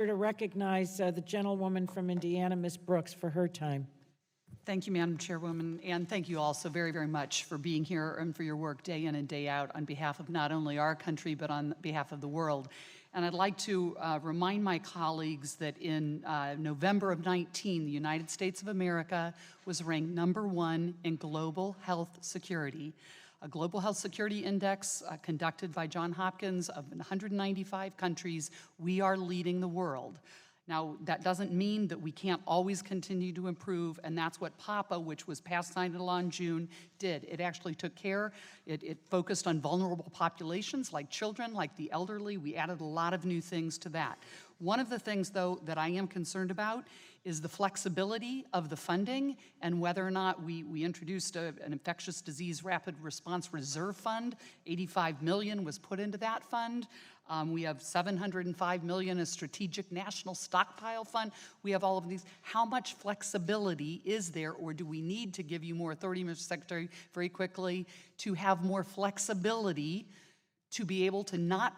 To recognize the gentlewoman from Indiana, Ms. Brooks, for her time. Thank you, Madam Chairwoman, and thank you all so very, very much for being here and for your work day in and day out on behalf of not only our country, but on behalf of the world. And I'd like to remind my colleagues that in November of 19, the United States of America was ranked #1 in global health security. A global health security index conducted by Johns Hopkins of 195 countries. We are leading the world. Now, that doesn't mean that we can't always continue to improve, and that's what PAPA, which was passed signed into law in June, did. It actually took care. It focused on vulnerable populations like children, like the elderly. We added a lot of new things to that. One of the things, though, that I am concerned about is the flexibility of the funding and whether or not we introduced an infectious disease rapid response reserve fund. $85 million was put into that fund. We have $705 million a strategic national stockpile fund. We have all of these. How much flexibility is there, or do we need to give you more authority, Mr. Secretary, very quickly, to have more flexibility to be able to not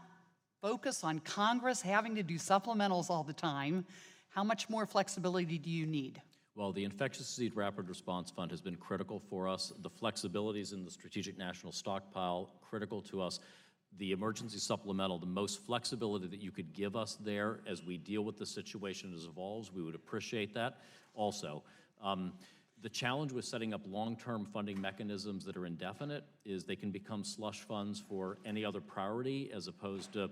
focus on Congress having to do supplementals all the time? How much more flexibility do you need? Well, the Infectious Disease Rapid Response Fund has been critical for us. The flexibilities in the Strategic National Stockpile, critical to us. The emergency supplemental, the most flexibility that you could give us there as we deal with the situation as it evolves, we would appreciate that. Also, the challenge with setting up long-term funding mechanisms that are indefinite is they can become slush funds for any other priority as opposed to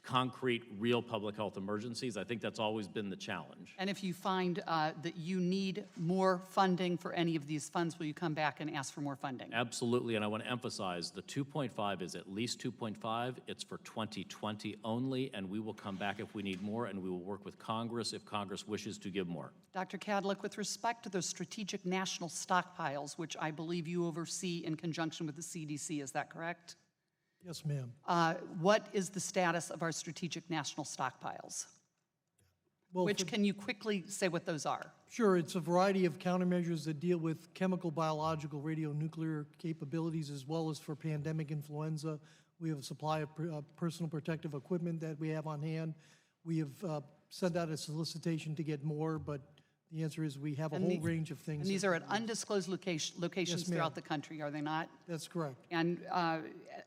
concrete, real public health emergencies. I think that's always been the challenge. And if you find that you need more funding for any of these funds, will you come back and ask for more funding? Absolutely, and I want to emphasize the 2.5 is at least 2.5. It's for 2020 only, and we will come back if we need more, and we will work with Congress if Congress wishes to give more. Dr. Kadlec, with respect to those strategic national stockpiles, which I believe you oversee in conjunction with the CDC, is that correct? Yes, ma'am. What is the status of our strategic national stockpiles? Well, Can you quickly say what those are? sure, it's a variety of countermeasures that deal with chemical, biological, radionuclear capabilities, as well as for pandemic influenza. We have a supply of personal protective equipment that we have on hand. We have sent out a solicitation to get more, but the answer is we have a whole range of things. And these are at undisclosed locations Yes, ma'am. throughout the country, are they not? That's correct. And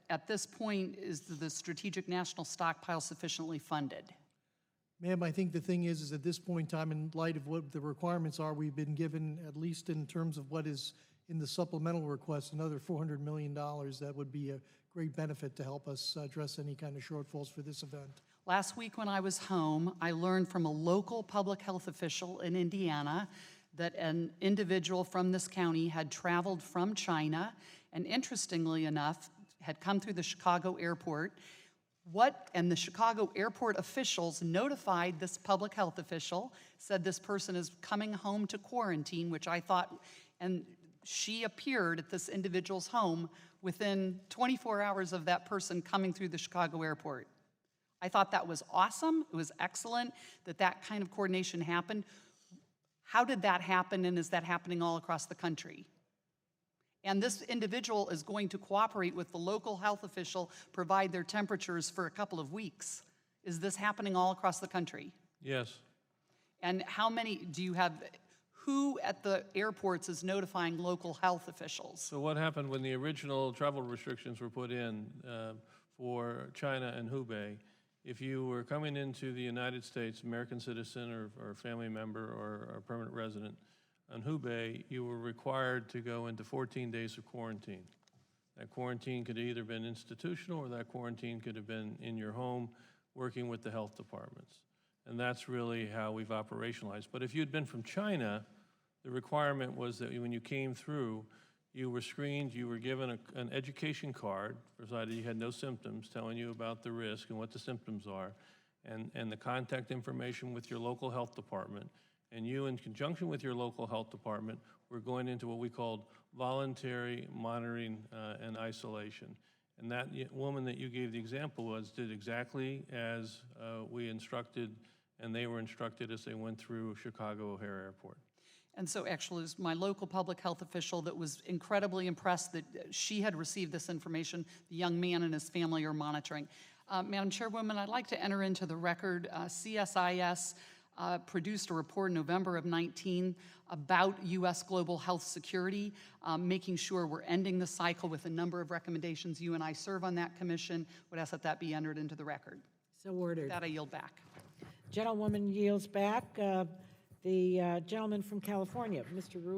at this point, is the strategic national stockpile sufficiently funded? Ma'am, I think the thing is at this point in time, in light of what the requirements are, we've been given, at least in terms of what is in the supplemental request, another $400 million. That would be a great benefit to help us address any kind of shortfalls for this event. Last week when I was home, I learned from a local public health official in Indiana that an individual from this county had traveled from China and, interestingly enough, had come through the Chicago airport. And the Chicago airport officials notified this public health official, said this person is coming home to quarantine, which I thought, and she appeared at this individual's home within 24 hours of that person coming through the Chicago airport. I thought that was awesome. It was excellent that that kind of coordination happened. How did that happen, and is that happening all across the country? And this individual is going to cooperate with the local health official, provide their temperatures for a couple of weeks. Is this happening all across the country? Yes. And how many do you have? Who at the airports is notifying local health officials? So what happened when the original travel restrictions were put in for China and Hubei? If you were coming into the United States, American citizen or family member or permanent resident, on Hubei, you were required to go into 14 days of quarantine. That quarantine could have either been institutional or that quarantine could have been in your home working with the health departments. And that's really how we've operationalized. But if you'd been from China, the requirement was that when you came through, you were screened, you were given an education card, provided you had no symptoms, telling you about the risk and what the symptoms are, and the contact information with your local health department. And you, in conjunction with your local health department, were going into what we called voluntary monitoring and isolation. And that woman that you gave the example did exactly as we instructed, and they were instructed as they went through Chicago O'Hare Airport. And so actually, it was my local public health official that was incredibly impressed that she had received this information. The young man and his family are monitoring. Madam Chairwoman, I'd like to enter into the record, CSIS produced a report in November of 19 about U.S. global health security, making sure we're ending the cycle with a number of recommendations. You and I serve on that commission. Would ask that that be entered into the record. So ordered. With that, I yield back. Gentlewoman yields back. The gentleman from California, Mr. Ruiz.